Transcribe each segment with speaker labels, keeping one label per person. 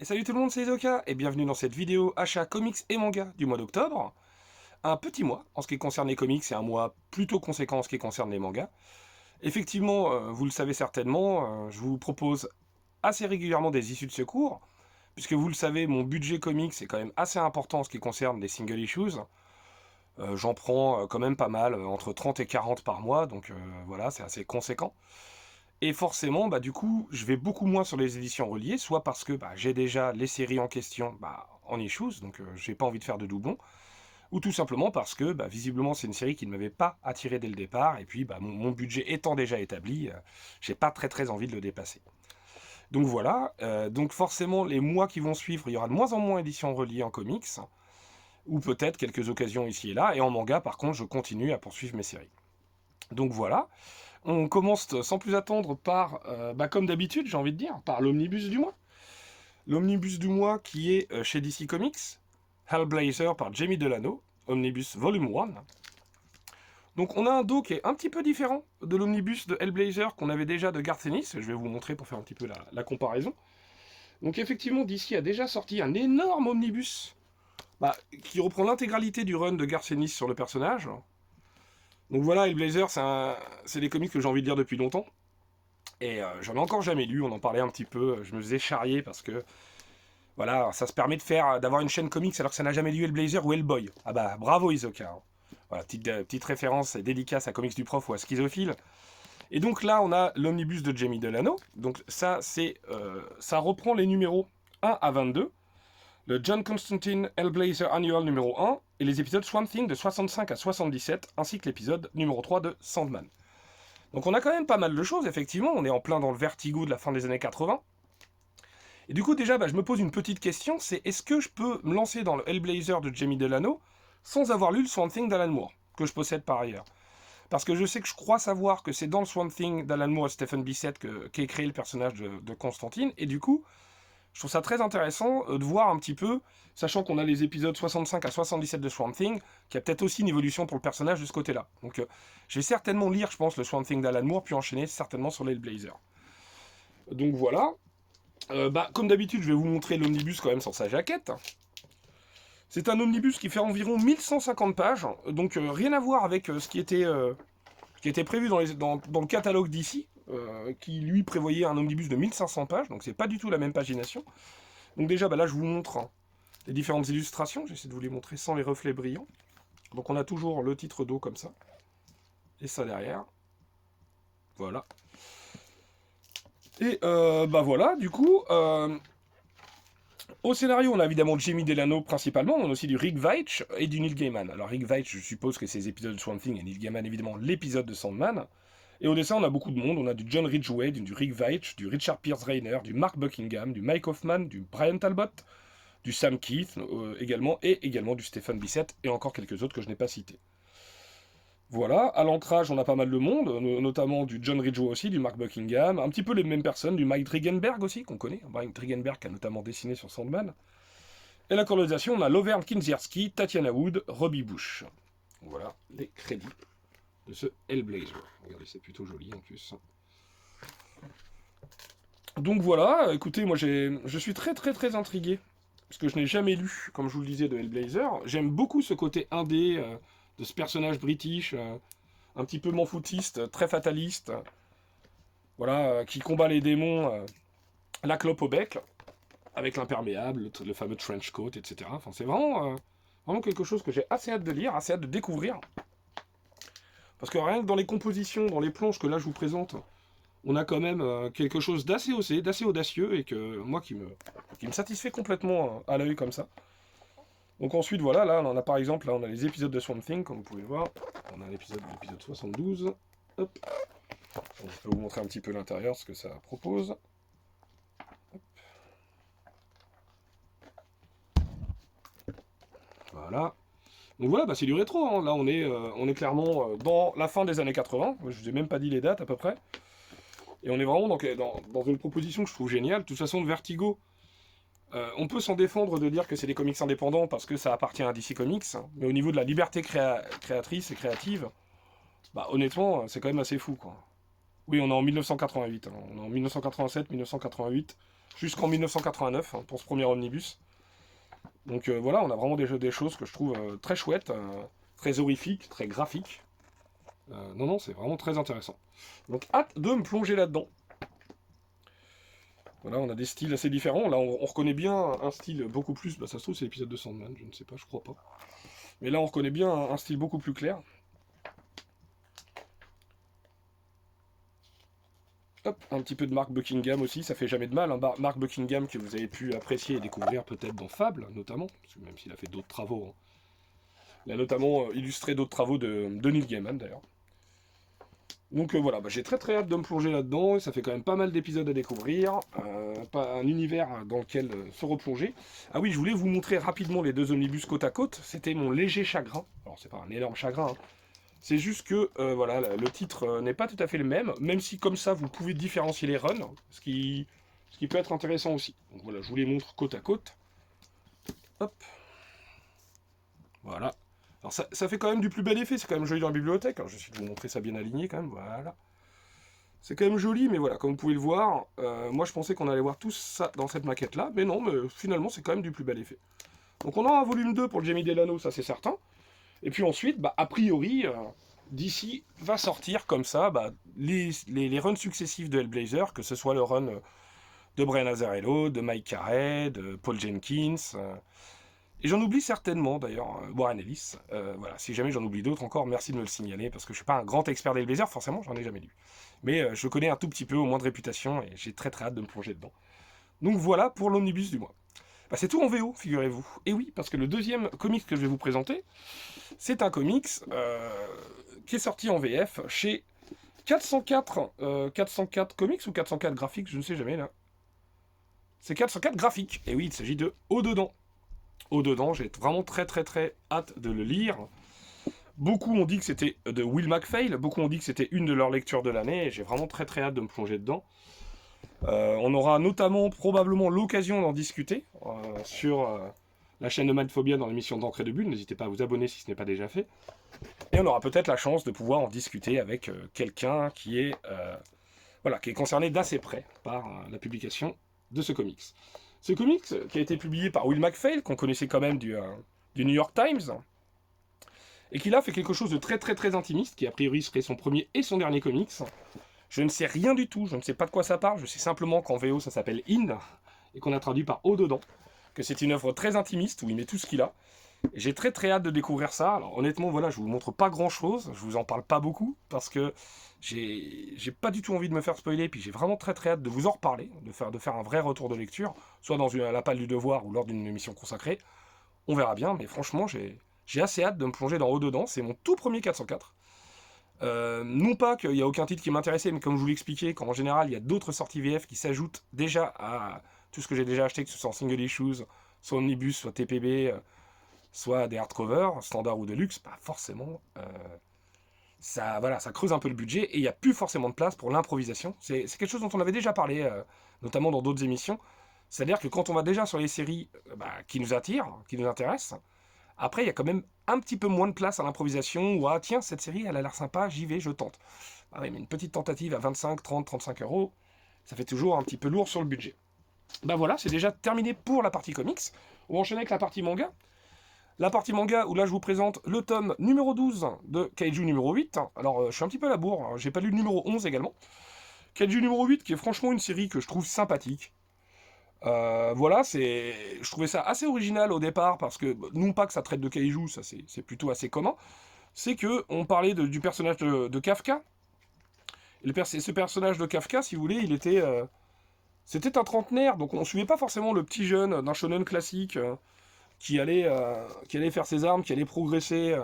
Speaker 1: Et salut tout le monde, c'est Isoka, et bienvenue dans cette vidéo achat comics et manga du mois d'octobre. Un petit mois en ce qui concerne les comics et un mois plutôt conséquent en ce qui concerne les mangas. Effectivement, vous le savez certainement, je vous propose assez régulièrement des issues de secours, puisque vous le savez, mon budget comics est quand même assez important en ce qui concerne les single issues. J'en prends quand même pas mal, entre 30 et 40 par mois, donc voilà, c'est assez conséquent. Et forcément, du coup, je vais beaucoup moins sur les éditions reliées, soit parce que j'ai déjà les séries en question en issues, donc j'ai pas envie de faire de doublons, ou tout simplement parce que visiblement c'est une série qui ne m'avait pas attiré dès le départ, et puis mon budget étant déjà établi, j'ai pas très envie de le dépasser. Donc voilà, donc forcément les mois qui vont suivre, il y aura de moins en moins d'éditions reliées en comics, ou peut-être quelques occasions ici et là, et en manga par contre je continue à poursuivre mes séries. Donc voilà. On commence sans plus attendre par, comme d'habitude, j'ai envie de dire, par l'omnibus du mois. L'omnibus du mois qui est chez DC Comics, Hellblazer par Jamie Delano, Omnibus Volume 1. Donc on a un dos qui est un petit peu différent de l'omnibus de Hellblazer qu'on avait déjà de Garth Ennis. Je vais vous montrer pour faire un petit peu la comparaison. Donc effectivement, DC a déjà sorti un énorme omnibus qui reprend l'intégralité du run de Garth Ennis sur le personnage. Donc voilà, Hellblazer, c'est des comics que j'ai envie de lire depuis longtemps. Et j'en ai encore jamais lu, on en parlait un petit peu, je me faisais charrier parce que voilà, ça se permet d'avoir une chaîne comics alors que ça n'a jamais lu Hellblazer ou Hellboy. Ah bah bravo Isoka. Hein. Voilà, petite référence et dédicace à Comics du Prof ou à Schizophile. Et donc là, on a l'omnibus de Jamie Delano. Donc ça, ça reprend les numéros 1 à 22, le John Constantine Hellblazer Annual numéro 1 et les épisodes Swamp Thing de 65 à 77, ainsi que l'épisode numéro 3 de Sandman. Donc on a quand même pas mal de choses, effectivement, on est en plein dans le vertigo de la fin des années 80. Et du coup déjà, je me pose une petite question, c'est est-ce que je peux me lancer dans le Hellblazer de Jamie Delano sans avoir lu le Swamp Thing d'Alan Moore, que je possède par ailleurs. Parce que je sais que je crois savoir que c'est dans le Swamp Thing d'Alan Moore et Stephen Bissett qu'est créé le personnage de Constantine, et du coup, je trouve ça très intéressant de voir un petit peu, sachant qu'on a les épisodes 65 à 77 de Swamp Thing, qu'il y a peut-être aussi une évolution pour le personnage de ce côté-là. Donc je vais certainement lire, je pense, le Swamp Thing d'Alan Moore, puis enchaîner certainement sur l'Hellblazer. Donc voilà. Comme d'habitude, je vais vous montrer l'omnibus quand même sur sa jaquette. C'est un omnibus qui fait environ 1150 pages, donc rien à voir avec ce qui était prévu dans le catalogue d'ici, qui lui prévoyait un omnibus de 1500 pages, donc c'est pas du tout la même pagination. Donc déjà, là je vous montre les différentes illustrations, j'essaie de vous les montrer sans les reflets brillants. Donc on a toujours le titre d'eau comme ça, et ça derrière. Voilà. Et voilà, du coup, au scénario, on a évidemment Jamie Delano principalement, on a aussi du Rick Veitch et du Neil Gaiman. Alors Rick Veitch, je suppose que c'est les épisodes de Swamp Thing, et Neil Gaiman évidemment l'épisode de Sandman. Et au dessin, on a beaucoup de monde, on a du John Ridgway, du Rick Veitch, du Richard Pierce Reiner, du Mark Buckingham, du Mike Hoffman, du Brian Talbot, du Sam Keith également, et également du Stephen Bissett, et encore quelques autres que je n'ai pas cités. Voilà, à l'ancrage, on a pas mal de monde, notamment du John Ridgway aussi, du Mark Buckingham, un petit peu les mêmes personnes, du Mike Dringenberg aussi, qu'on connaît, Mike Dringenberg qui a notamment dessiné sur Sandman. Et la colorisation, on a Lovern Kinzierski, Tatiana Wood, Robbie Bush. Voilà les crédits de ce Hellblazer. Regardez, c'est plutôt joli en plus. Donc voilà, écoutez, moi je suis très intrigué, parce que je n'ai jamais lu, comme je vous le disais, de Hellblazer. J'aime beaucoup ce côté indé de ce personnage british, un petit peu m'en-foutiste, très fataliste, voilà, qui combat les démons, la clope au bec, avec l'imperméable, le fameux trench coat, etc. Enfin, c'est vraiment quelque chose que j'ai assez hâte de lire, assez hâte de découvrir. Parce que rien que dans les compositions, dans les planches que là je vous présente, on a quand même quelque chose d'assez osé, d'assez audacieux, et que moi qui me satisfait complètement à l'œil comme ça. Donc ensuite, voilà, là on a par exemple, là on a les épisodes de Swamp Thing, comme vous pouvez voir. On a l'épisode 72. Hop. Je peux vous montrer un petit peu l'intérieur, ce que ça propose. Hop. Voilà. Donc voilà, c'est du rétro, hein. Là on est clairement dans la fin des années 80, je vous ai même pas dit les dates à peu près. Et on est vraiment dans une proposition que je trouve géniale. De toute façon, le Vertigo, on peut s'en défendre de dire que c'est des comics indépendants parce que ça appartient à DC Comics, hein. Mais au niveau de la liberté créatrice et créative, honnêtement, c'est quand même assez fou, quoi. Oui, on est en 1988, hein. On est en 1987, 1988. jusqu'en 1989 pour ce premier omnibus. Donc voilà, on a vraiment des choses que je trouve très chouettes, très horrifiques, très graphiques. Non, c'est vraiment très intéressant. Donc hâte de me plonger là-dedans. Voilà, on a des styles assez différents. Là, on reconnaît bien un style beaucoup plus... Bah, ça se trouve, c'est l'épisode de Sandman, je ne sais pas, je crois pas. Mais là, on reconnaît bien un style beaucoup plus clair. Hop, un petit peu de Mark Buckingham aussi, ça fait jamais de mal. Hein. Mark Buckingham que vous avez pu apprécier et découvrir peut-être dans Fable, notamment, parce que même s'il a fait d'autres travaux. Hein. Il a notamment illustré d'autres travaux de Neil Gaiman, d'ailleurs. Donc voilà, j'ai très très hâte de me plonger là-dedans, ça fait quand même pas mal d'épisodes à découvrir, pas un univers dans lequel se replonger. Ah oui, je voulais vous montrer rapidement les deux omnibus côte à côte, c'était mon léger chagrin. Alors c'est pas un énorme chagrin, hein. C'est juste que voilà, le titre n'est pas tout à fait le même si comme ça vous pouvez différencier les runs, ce qui peut être intéressant aussi. Donc voilà, je vous les montre côte à côte. Hop. Voilà. Alors ça fait quand même du plus bel effet, c'est quand même joli dans la bibliothèque. Alors, je vais essayer de vous montrer ça bien aligné quand même, voilà. C'est quand même joli, mais voilà, comme vous pouvez le voir, moi je pensais qu'on allait voir tout ça dans cette maquette-là, mais non, mais finalement c'est quand même du plus bel effet. Donc on aura un volume 2 pour le Jamie Delano, ça c'est certain. Et puis ensuite, a priori, DC va sortir comme ça les runs successifs de Hellblazer, que ce soit le run de Brian Azzarello, de Mike Carey, de Paul Jenkins... Et j'en oublie certainement d'ailleurs, Warren Ellis. Voilà, si jamais j'en oublie d'autres encore, merci de me le signaler, parce que je suis pas un grand expert d'Hellblazer, forcément, j'en ai jamais lu. Mais je connais un tout petit peu, au moins de réputation, et j'ai très très hâte de me plonger dedans. Donc voilà pour l'omnibus du mois. C'est tout en VO, figurez-vous. Et oui, parce que le deuxième comics que je vais vous présenter, c'est un comics qui est sorti en VF chez 404 Comics ou 404 Graphiques, je ne sais jamais là. C'est 404 Graphiques. Et oui, il s'agit de Au-dedans. Au-dedans, j'ai vraiment très très très hâte de le lire. Beaucoup ont dit que c'était de Will McPhail, beaucoup ont dit que c'était une de leurs lectures de l'année, et j'ai vraiment très très hâte de me plonger dedans. On aura notamment probablement l'occasion d'en discuter sur la chaîne de Mindphobia dans l'émission d'Encre de Bulle, n'hésitez pas à vous abonner si ce n'est pas déjà fait. Et on aura peut-être la chance de pouvoir en discuter avec quelqu'un qui est concerné d'assez près par la publication de ce comics. Ce comics, qui a été publié par Will McPhail, qu'on connaissait quand même du New York Times, et qui là fait quelque chose de très très très intimiste, qui a priori serait son premier et son dernier comics. Je ne sais rien du tout, je ne sais pas de quoi ça parle, je sais simplement qu'en VO ça s'appelle In, et qu'on a traduit par Au-dedans, que c'est une œuvre très intimiste, où il met tout ce qu'il a. Et j'ai très très hâte de découvrir ça. Alors honnêtement, voilà, je vous montre pas grand chose, je vous en parle pas beaucoup, parce que j'ai pas du tout envie de me faire spoiler, puis j'ai vraiment très très hâte de vous en reparler, de faire un vrai retour de lecture, soit dans la palle du devoir ou lors d'une émission consacrée. On verra bien, mais franchement, j'ai assez hâte de me plonger dans Au-dedans. C'est mon tout premier 404. Non pas qu'il n'y a aucun titre qui m'intéressait, mais comme je vous l'expliquais, qu'en général, il y a d'autres sorties VF qui s'ajoutent déjà à tout ce que j'ai déjà acheté, que ce soit en single issues, soit omnibus, soit TPB, soit des hardcovers, standard ou deluxe, forcément, ça creuse un peu le budget, et il n'y a plus forcément de place pour l'improvisation. C'est quelque chose dont on avait déjà parlé, notamment dans d'autres émissions. C'est-à-dire que quand on va déjà sur les séries qui nous attirent, qui nous intéressent, après, il y a quand même un petit peu moins de place à l'improvisation, ou tiens, cette série, elle a l'air sympa, j'y vais, je tente. Ah oui, mais une petite tentative à 25, 30, 35 euros, ça fait toujours un petit peu lourd sur le budget. Voilà, c'est déjà terminé pour la partie comics. On va enchaîner avec la partie manga. La partie manga où là je vous présente le tome numéro 12 de Kaiju numéro 8. Alors je suis un petit peu à la bourre, hein. J'ai pas lu le numéro 11 également. Kaiju numéro 8 qui est franchement une série que je trouve sympathique. Je trouvais ça assez original au départ parce que, non pas que ça traite de Kaiju, ça c'est plutôt assez commun, c'est que on parlait du personnage de Kafka. Ce personnage de Kafka, si vous voulez, c'était un trentenaire, donc on suivait pas forcément le petit jeune d'un shonen classique qui allait faire ses armes, qui allait progresser,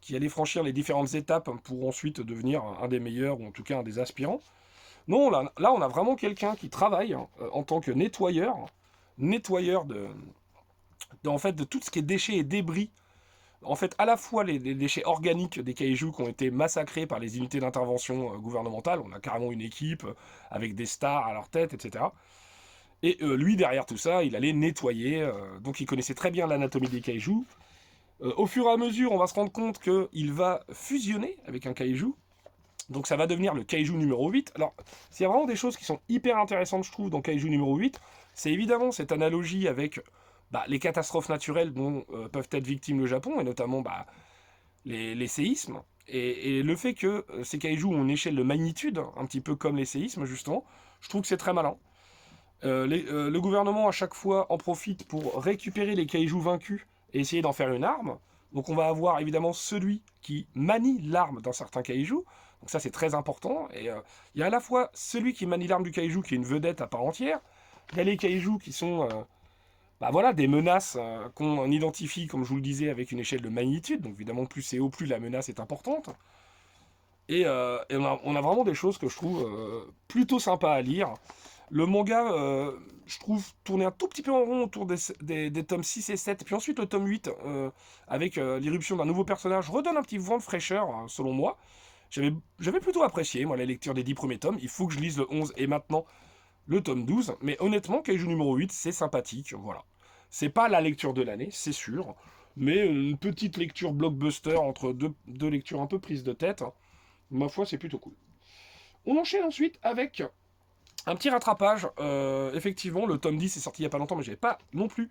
Speaker 1: qui allait franchir les différentes étapes pour ensuite devenir un des meilleurs, ou en tout cas un des aspirants. Non, là on a vraiment quelqu'un qui travaille en tant que nettoyeur en fait, de tout ce qui est déchets et débris. En fait, à la fois les déchets organiques des kaiju qui ont été massacrés par les unités d'intervention gouvernementales, on a carrément une équipe avec des stars à leur tête, etc. Et lui, derrière tout ça, il allait nettoyer, donc il connaissait très bien l'anatomie des kaiju. Au fur et à mesure, on va se rendre compte qu'il va fusionner avec un kaiju, donc ça va devenir le Kaiju numéro 8. Alors, il y a vraiment des choses qui sont hyper intéressantes, je trouve, dans Kaiju numéro 8. c'est évidemment cette analogie avec les catastrophes naturelles dont peuvent être victimes le Japon, et notamment les séismes, et le fait que ces kaijus ont une échelle de magnitude, un petit peu comme les séismes justement, je trouve que c'est très malin. Le gouvernement à chaque fois en profite pour récupérer les kaijus vaincus et essayer d'en faire une arme. Donc on va avoir évidemment celui qui manie l'arme d'un certain kaiju. Donc ça c'est très important. Et il y a à la fois celui qui manie l'arme du kaiju qui est une vedette à part entière. Il y a les kaijus qui sont voilà, des menaces qu'on identifie, comme je vous le disais, avec une échelle de magnitude. Donc évidemment plus c'est haut, plus la menace est importante. Et on a vraiment des choses que je trouve plutôt sympas à lire. Le manga, je trouve, tournait un tout petit peu en rond autour des tomes 6 et 7. Puis ensuite, le tome 8, avec l'irruption d'un nouveau personnage, redonne un petit vent de fraîcheur, hein, selon moi. J'avais plutôt apprécié, moi, la lecture des 10 premiers tomes. Il faut que je lise le 11 et maintenant le tome 12. Mais honnêtement, Kaiju numéro 8, c'est sympathique. Voilà. C'est pas la lecture de l'année, c'est sûr. Mais une petite lecture blockbuster entre deux lectures un peu prises de tête, hein, ma foi, c'est plutôt cool. On enchaîne ensuite avec un petit rattrapage. Effectivement, le tome 10 est sorti il n'y a pas longtemps, mais j'avais pas non plus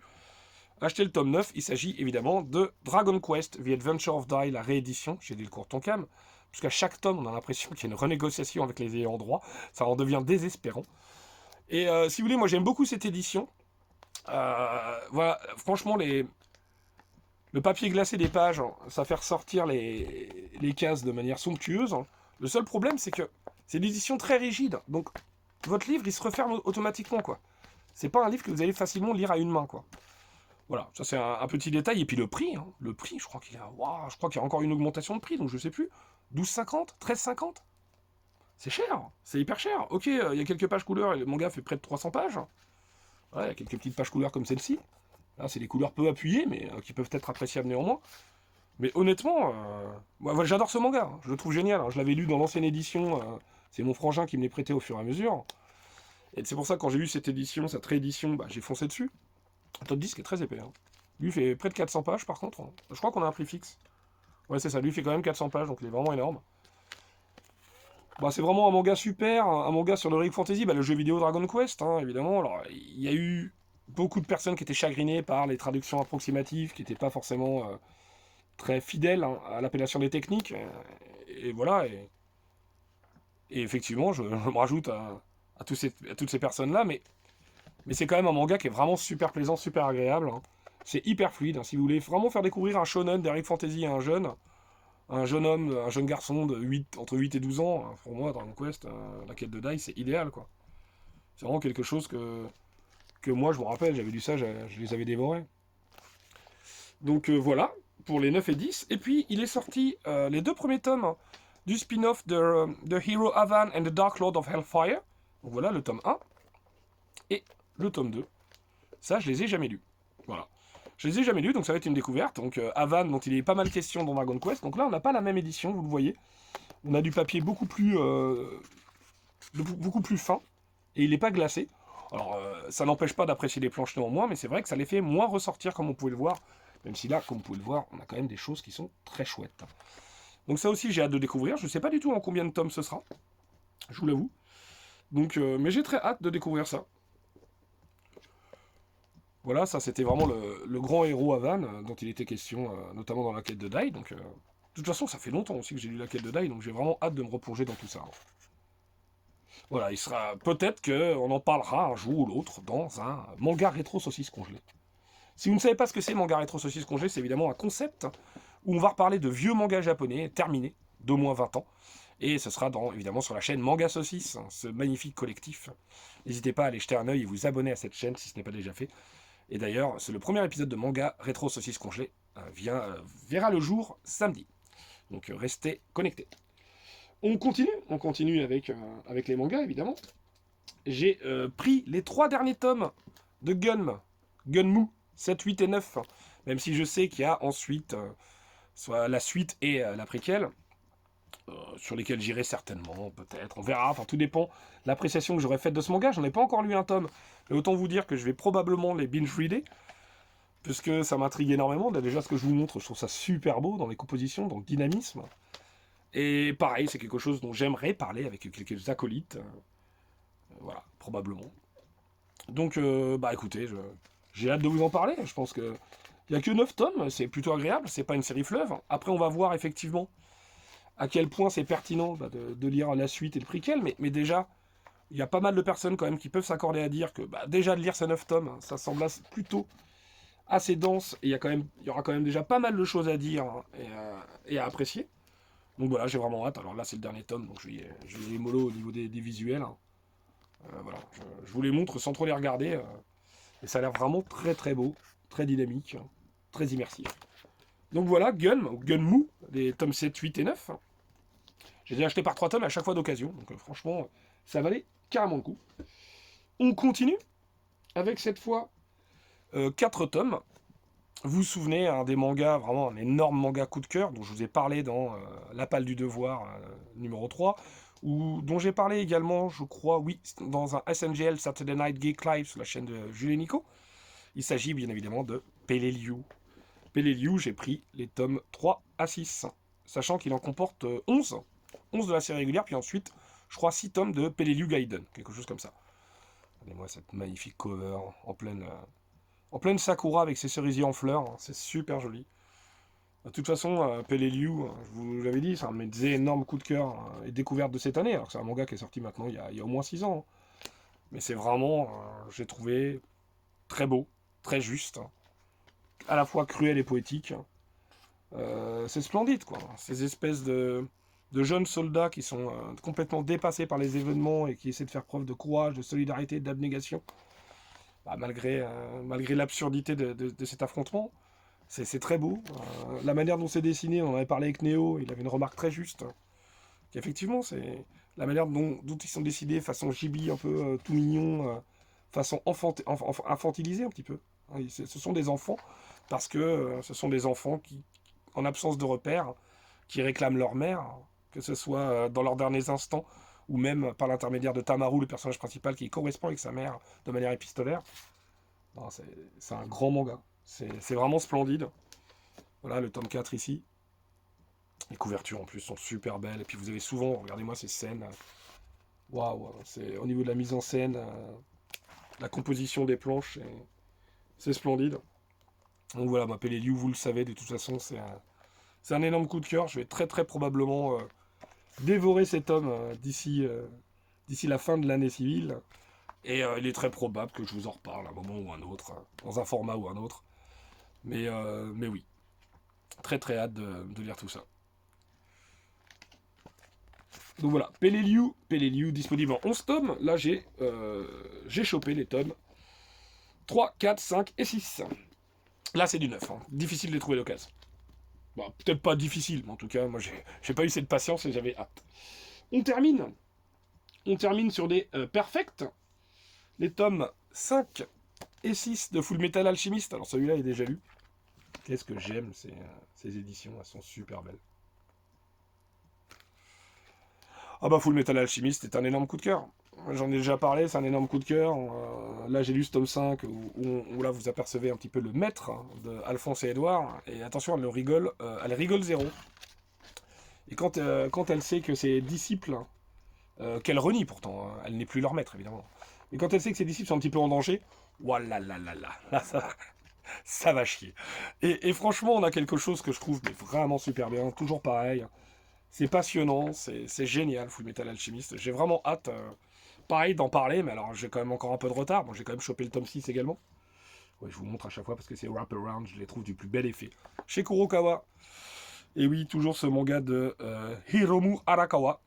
Speaker 1: acheté le tome 9. Il s'agit évidemment de Dragon Quest, The Adventure of Dai, la réédition chez Delcourt Tonkam. Puisqu'à chaque tome, on a l'impression qu'il y a une renégociation avec les ayants droit. Ça en devient désespérant. Et si vous voulez, moi j'aime beaucoup cette édition. Voilà, franchement, le papier glacé des pages, hein, ça fait ressortir les cases de manière somptueuse. Hein. Le seul problème, c'est que c'est une édition très rigide. Donc, votre livre, il se referme automatiquement, quoi. C'est pas un livre que vous allez facilement lire à une main, quoi. Voilà, ça c'est un petit détail. Et puis le prix, hein. Le prix, je crois qu'il y a, waouh, je crois qu'il y a encore une augmentation de prix, donc je sais plus. 12,50, 13,50. C'est cher, c'est hyper cher. Ok, il y a quelques pages couleurs et le manga fait près de 300 pages. Ouais, il y a quelques petites pages couleurs comme celle-ci. Là, c'est des couleurs peu appuyées, mais qui peuvent être appréciables néanmoins. Mais honnêtement, moi, j'adore ce manga. Hein. Je le trouve génial. Hein. Je l'avais lu dans l'ancienne édition. C'est mon frangin qui me l'est prêté au fur et à mesure. Et c'est pour ça que quand j'ai eu cette édition, cette réédition, j'ai foncé dessus. Un top 10 qui est très épais. Hein. Lui il fait près de 400 pages par contre. Hein. Je crois qu'on a un prix fixe. Ouais, c'est ça. Lui il fait quand même 400 pages, donc il est vraiment énorme. C'est vraiment un manga super. Un manga sur l'Heroic Fantasy. Le jeu vidéo Dragon Quest, hein, évidemment. Alors, il y a eu beaucoup de personnes qui étaient chagrinées par les traductions approximatives, qui n'étaient pas forcément très fidèles, hein, à l'appellation des techniques. Et voilà. Et effectivement, je me rajoute à toutes ces personnes-là, mais c'est quand même un manga qui est vraiment super plaisant, super agréable. Hein. C'est hyper fluide. Hein. Si vous voulez vraiment faire découvrir un shonen d'Heroic Fantasy à un jeune homme, un jeune garçon entre 8 et 12 ans, hein, pour moi, Dragon Quest, la quête de Dai, c'est idéal, quoi. C'est vraiment quelque chose que moi, je me rappelle, j'avais lu ça, je les avais dévorés. Donc voilà, pour les 9 et 10. Et puis, il est sorti les 2 premiers tomes du spin-off de The Hero Avan and the Dark Lord of Hellfire. Donc voilà, le tome 1 et le tome 2. Ça, je les ai jamais lus. Voilà. Je les ai jamais lus, donc ça va être une découverte. Donc Avan, dont il est pas mal question dans Dragon Quest. Donc là, on n'a pas la même édition, vous le voyez. On a du papier beaucoup plus fin. Et il n'est pas glacé. Alors, ça n'empêche pas d'apprécier les planches néanmoins, mais c'est vrai que ça les fait moins ressortir, comme on pouvait le voir. Même si là, comme vous pouvez le voir, on a quand même des choses qui sont très chouettes. Donc ça aussi, j'ai hâte de découvrir. Je ne sais pas du tout en combien de tomes ce sera. Je vous l'avoue. Donc, mais j'ai très hâte de découvrir ça. Voilà, ça c'était vraiment le grand héros Avan dont il était question, notamment dans la quête de Dai. Donc, de toute façon, ça fait longtemps aussi que j'ai lu la quête de Dai, donc j'ai vraiment hâte de me replonger dans tout ça. Hein. Voilà, il sera peut-être qu'on en parlera un jour ou l'autre dans un manga rétro saucisse congelée. Si vous ne savez pas ce que c'est manga rétro saucisse congelée, c'est évidemment un concept où on va reparler de vieux mangas japonais terminés d'au moins 20 ans. Et ce sera évidemment sur la chaîne Manga Saucisse, hein, ce magnifique collectif. N'hésitez pas à aller jeter un œil et vous abonner à cette chaîne si ce n'est pas déjà fait. Et d'ailleurs, c'est le premier épisode de manga rétro saucisse congelée verra le jour samedi. Donc restez connectés. On continue avec les mangas évidemment. J'ai pris les 3 derniers tomes de Gunmu 7, 8 et 9. Même si je sais qu'il y a ensuite soit la suite et la préquelle, sur lesquels j'irai certainement, peut-être, on verra, enfin tout dépend de l'appréciation que j'aurai faite de ce manga. J'en ai pas encore lu un tome, mais autant vous dire que je vais probablement les binge-reader, puisque ça m'intrigue énormément. Déjà, ce que je vous montre, je trouve ça super beau dans les compositions, dans le dynamisme. Et pareil, c'est quelque chose dont j'aimerais parler avec quelques acolytes. Voilà, probablement. Donc, bah écoutez, j'ai hâte de vous en parler. Je pense que il n'y a que 9 tomes, c'est plutôt agréable, c'est pas une série fleuve. Après, on va voir effectivement à quel point c'est pertinent bah, de lire la suite et le prequel, mais déjà, il y a pas mal de personnes quand même qui peuvent s'accorder à dire que bah, déjà de lire ces 9 tomes, ça semble plutôt assez dense, et il y aura quand même déjà pas mal de choses à dire hein, et à apprécier. Donc voilà, j'ai vraiment hâte. Alors là, c'est le dernier tome, donc je vais les mollo au niveau des visuels. Hein. Voilà, je vous les montre sans trop les regarder. Et ça a l'air vraiment très très beau, très dynamique, très immersif. Donc voilà, Gunmu, les tomes 7, 8 et 9. J'ai déjà acheté par 3 tomes à chaque fois d'occasion, donc franchement, ça valait carrément le coup. On continue avec cette fois 4 tomes. Vous vous souvenez, un des mangas, vraiment un énorme manga coup de cœur, dont je vous ai parlé dans La Palle du Devoir numéro 3, ou dont j'ai parlé également, je crois, oui, dans un SNGL Saturday Night Geek Live sur la chaîne de Jules et Nico. Il s'agit bien évidemment de Peleliu. Peleliu, j'ai pris les tomes 3 à 6, sachant qu'il en comporte 11. 11 de la série régulière, puis ensuite, je crois, 6 tomes de Peleliu Gaiden, quelque chose comme ça. Regardez-moi cette magnifique cover en pleine Sakura avec ses cerisiers en fleurs, hein, c'est super joli. De toute façon, Peleliu, je vous l'avais dit, c'est un de mes énormes coups de cœur et découvertes de cette année, alors que c'est un manga qui est sorti maintenant il y a au moins 6 ans. Hein. Mais c'est vraiment, j'ai trouvé très beau, très juste, à la fois cruel et poétique. C'est splendide, quoi. Ces espèces de jeunes soldats qui sont complètement dépassés par les événements et qui essaient de faire preuve de courage, de solidarité, d'abnégation, bah, malgré l'absurdité de cet affrontement. C'est très beau. La manière dont c'est dessiné, on en avait parlé avec Néo, il avait une remarque très juste. Effectivement, c'est la manière dont ils sont dessinés, façon chibi, un peu tout mignon, façon infantilisée un petit peu. Hein, ce sont des enfants, parce que ce sont des enfants qui, en absence de repères, qui réclament leur mère, que ce soit dans leurs derniers instants, ou même par l'intermédiaire de Tamaru, le personnage principal, qui correspond avec sa mère de manière épistolaire. C'est un grand manga. C'est vraiment splendide. Voilà, le tome 4 ici. Les couvertures en plus sont super belles. Et puis vous avez souvent, regardez-moi ces scènes. Waouh, c'est au niveau de la mise en scène, la composition des planches, c'est splendide. Donc voilà, m'appeler Liu, vous le savez, de toute façon, c'est un énorme coup de cœur. Je vais très très probablement dévorer cet homme d'ici la fin de l'année civile. Et il est très probable que je vous en reparle à un moment ou un autre, dans un format ou un autre. Mais oui, très très hâte de lire tout ça. Donc voilà, Peleliu disponible en 11 tomes. Là, j'ai chopé les tomes 3, 4, 5 et 6. Là, c'est du neuf. Hein. Difficile de les trouver d'occasion. Bon, peut-être pas difficile, mais en tout cas, moi, j'ai pas eu cette patience et j'avais hâte. On termine. On termine sur des perfects. Les tomes 5 et 6 de Full Metal Alchemist. Alors, celui-là est déjà lu. Qu'est-ce que j'aime ces éditions, elles sont super belles. Ah bah Full Metal Alchemist est un énorme coup de cœur. J'en ai déjà parlé, c'est un énorme coup de cœur. Là j'ai lu ce tome 5 où là vous apercevez un petit peu le maître de Alphonse et Edouard. Et attention, elle rigole zéro. Et quand elle sait que ses disciples, qu'elle renie pourtant, hein, elle n'est plus leur maître évidemment. Mais quand elle sait que ses disciples sont un petit peu en danger, voilà là, ça va chier. Et franchement, on a quelque chose que je trouve mais vraiment super bien, toujours pareil. C'est passionnant, c'est génial, Full Metal Alchemist. J'ai vraiment hâte, pareil, d'en parler, mais alors j'ai quand même encore un peu de retard. Bon, j'ai quand même chopé le tome 6 également. Ouais, je vous montre à chaque fois parce que c'est wraparound, je les trouve du plus bel effet. Chez Kurokawa. Et oui, toujours ce manga de Hiromu Arakawa.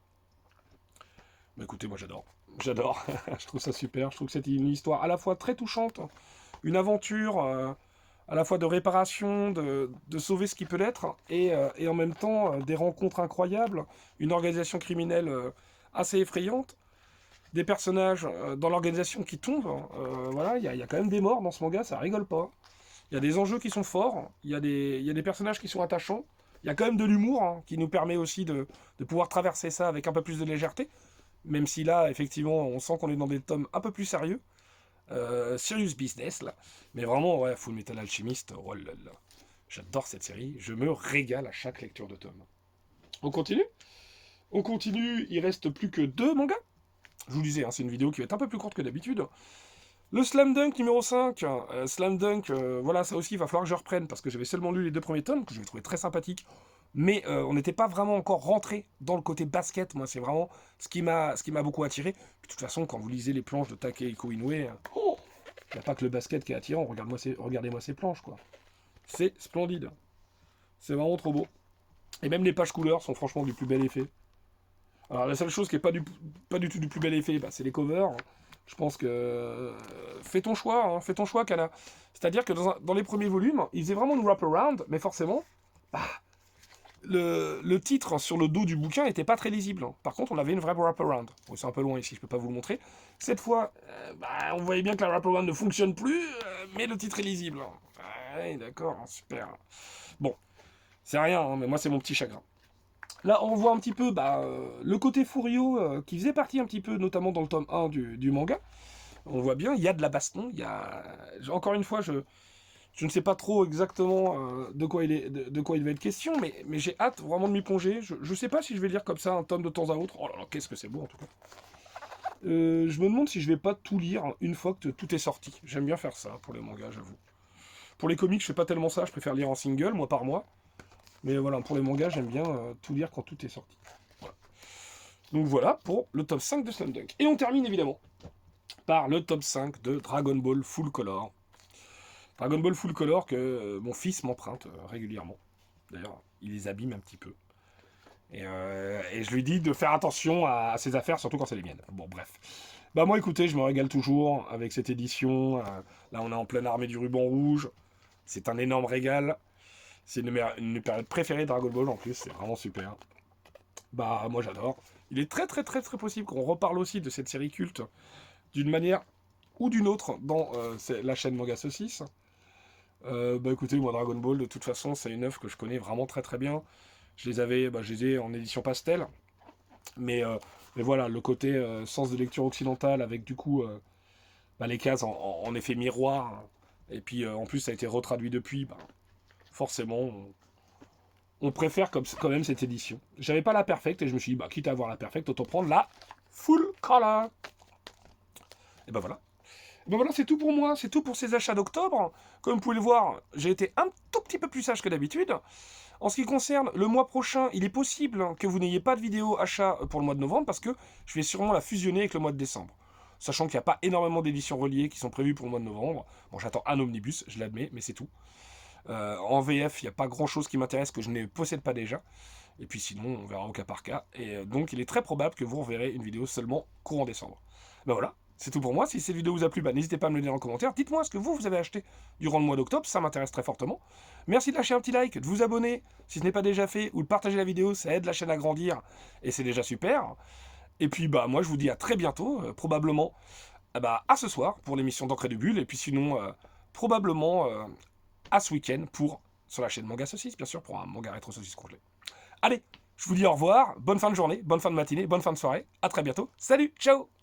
Speaker 1: Bah écoutez, moi j'adore. J'adore. Je trouve ça super. Je trouve que c'est une histoire à la fois très touchante, une aventure à la fois de réparation, de sauver ce qui peut l'être, et en même temps des rencontres incroyables, une organisation criminelle assez effrayante, des personnages dans l'organisation qui tombent. Voilà, il y a quand même des morts dans ce manga, ça rigole pas. Il y a des enjeux qui sont forts, il y a des personnages qui sont attachants, il y a quand même de l'humour hein, qui nous permet aussi de pouvoir traverser ça avec un peu plus de légèreté, même si là, effectivement, on sent qu'on est dans des tomes un peu plus sérieux. Serious Business, là. Mais vraiment, ouais, Full Metal Alchemist, oh là là. J'adore cette série, je me régale à chaque lecture de tome. On continue. On continue, il reste plus que 2 mangas. Je vous le disais, hein, c'est une vidéo qui va être un peu plus courte que d'habitude. Le Slam Dunk numéro 5, Slam Dunk, voilà, ça aussi, il va falloir que je reprenne, parce que j'avais seulement lu les 2 premiers tomes, que j'avais trouvé très sympathiques, mais on n'était pas vraiment encore rentré dans le côté basket. Moi, c'est vraiment ce qui m'a beaucoup attiré. Puis, de toute façon, quand vous lisez les planches de Takehiko Inoue, il n'y a pas que le basket qui est attirant. Regardez-moi ces planches, quoi. C'est splendide. C'est vraiment trop beau. Et même les pages couleurs sont franchement du plus bel effet. Alors, la seule chose qui est pas du tout du plus bel effet, bah, c'est les covers. Je pense que. Fais ton choix, hein, fais ton choix, Kana. C'est-à-dire que dans les premiers volumes, ils faisaient vraiment une wrap-around, mais forcément, bah, le titre sur le dos du bouquin n'était pas très lisible, hein. Par contre, on avait une vraie wrap-around. Bon, c'est un peu loin ici, je peux pas vous le montrer. Cette fois, on voyait bien que la wrap-around ne fonctionne plus, mais le titre est lisible, hein. Ouais, d'accord, super. Bon, c'est rien, hein, mais moi, c'est mon petit chagrin. Là, on voit un petit peu le côté Furio qui faisait partie un petit peu, notamment dans le tome 1 du manga. On voit bien, il y a de la baston. Encore une fois, je ne sais pas trop exactement de quoi il va être question, mais j'ai hâte vraiment de m'y plonger. Je ne sais pas si je vais lire comme ça un tome de temps à autre. Oh là là, qu'est-ce que c'est beau en tout cas. Je me demande si je vais pas tout lire une fois que tout est sorti. J'aime bien faire ça pour les mangas, j'avoue. Pour les comics, je fais pas tellement ça. Je préfère lire en single, mois par mois. Mais voilà, pour les mangas, j'aime bien tout lire quand tout est sorti. Voilà. Donc voilà pour le top 5 de Slam Dunk. Et on termine évidemment par le top 5 de Dragon Ball Full Color. Dragon Ball Full Color que mon fils m'emprunte régulièrement. D'ailleurs, il les abîme un petit peu. Et je lui dis de faire attention à ses affaires, surtout quand c'est les miennes. Bon, bref. Bah moi, écoutez, je me régale toujours avec cette édition. Là, on est en pleine armée du ruban rouge. C'est un énorme régal. C'est une période préférée de Dragon Ball en plus, c'est vraiment super. Bah moi j'adore. Il est très très très très possible qu'on reparle aussi de cette série culte d'une manière ou d'une autre dans la chaîne Manga Saucisse. Bah écoutez, moi Dragon Ball de toute façon c'est une œuvre que je connais vraiment très très bien. Je les ai en édition pastel. Mais voilà, le côté sens de lecture occidentale avec du coup les cases en effet miroir. Et puis en plus ça a été retraduit depuis. Forcément, on préfère quand même cette édition. J'avais pas la perfecte et je me suis dit, quitte à avoir la perfecte, autant prendre la full color. Et ben voilà. Et ben voilà, c'est tout pour moi, c'est tout pour ces achats d'octobre. Comme vous pouvez le voir, j'ai été un tout petit peu plus sage que d'habitude. En ce qui concerne le mois prochain, il est possible que vous n'ayez pas de vidéo achat pour le mois de novembre parce que je vais sûrement la fusionner avec le mois de décembre. Sachant qu'il n'y a pas énormément d'éditions reliées qui sont prévues pour le mois de novembre. Bon, j'attends un omnibus, je l'admets, mais c'est tout. En VF, il n'y a pas grand chose qui m'intéresse que je ne possède pas déjà. Et puis sinon, on verra au cas par cas. Et donc, il est très probable que vous reverrez une vidéo seulement courant décembre. Ben voilà, c'est tout pour moi. Si cette vidéo vous a plu, n'hésitez pas à me le dire en commentaire. Dites-moi ce que vous avez acheté durant le mois d'octobre, ça m'intéresse très fortement. Merci de lâcher un petit like, de vous abonner si ce n'est pas déjà fait, ou de partager la vidéo, ça aide la chaîne à grandir. Et c'est déjà super. Et puis, moi, je vous dis à très bientôt, probablement à ce soir pour l'émission d'Encre et de Bulle. Et puis sinon, probablement à ce week-end sur la chaîne Manga Saucisse, bien sûr, pour un manga rétro saucisse complet. Allez, je vous dis au revoir, bonne fin de journée, bonne fin de matinée, bonne fin de soirée, à très bientôt, salut, ciao!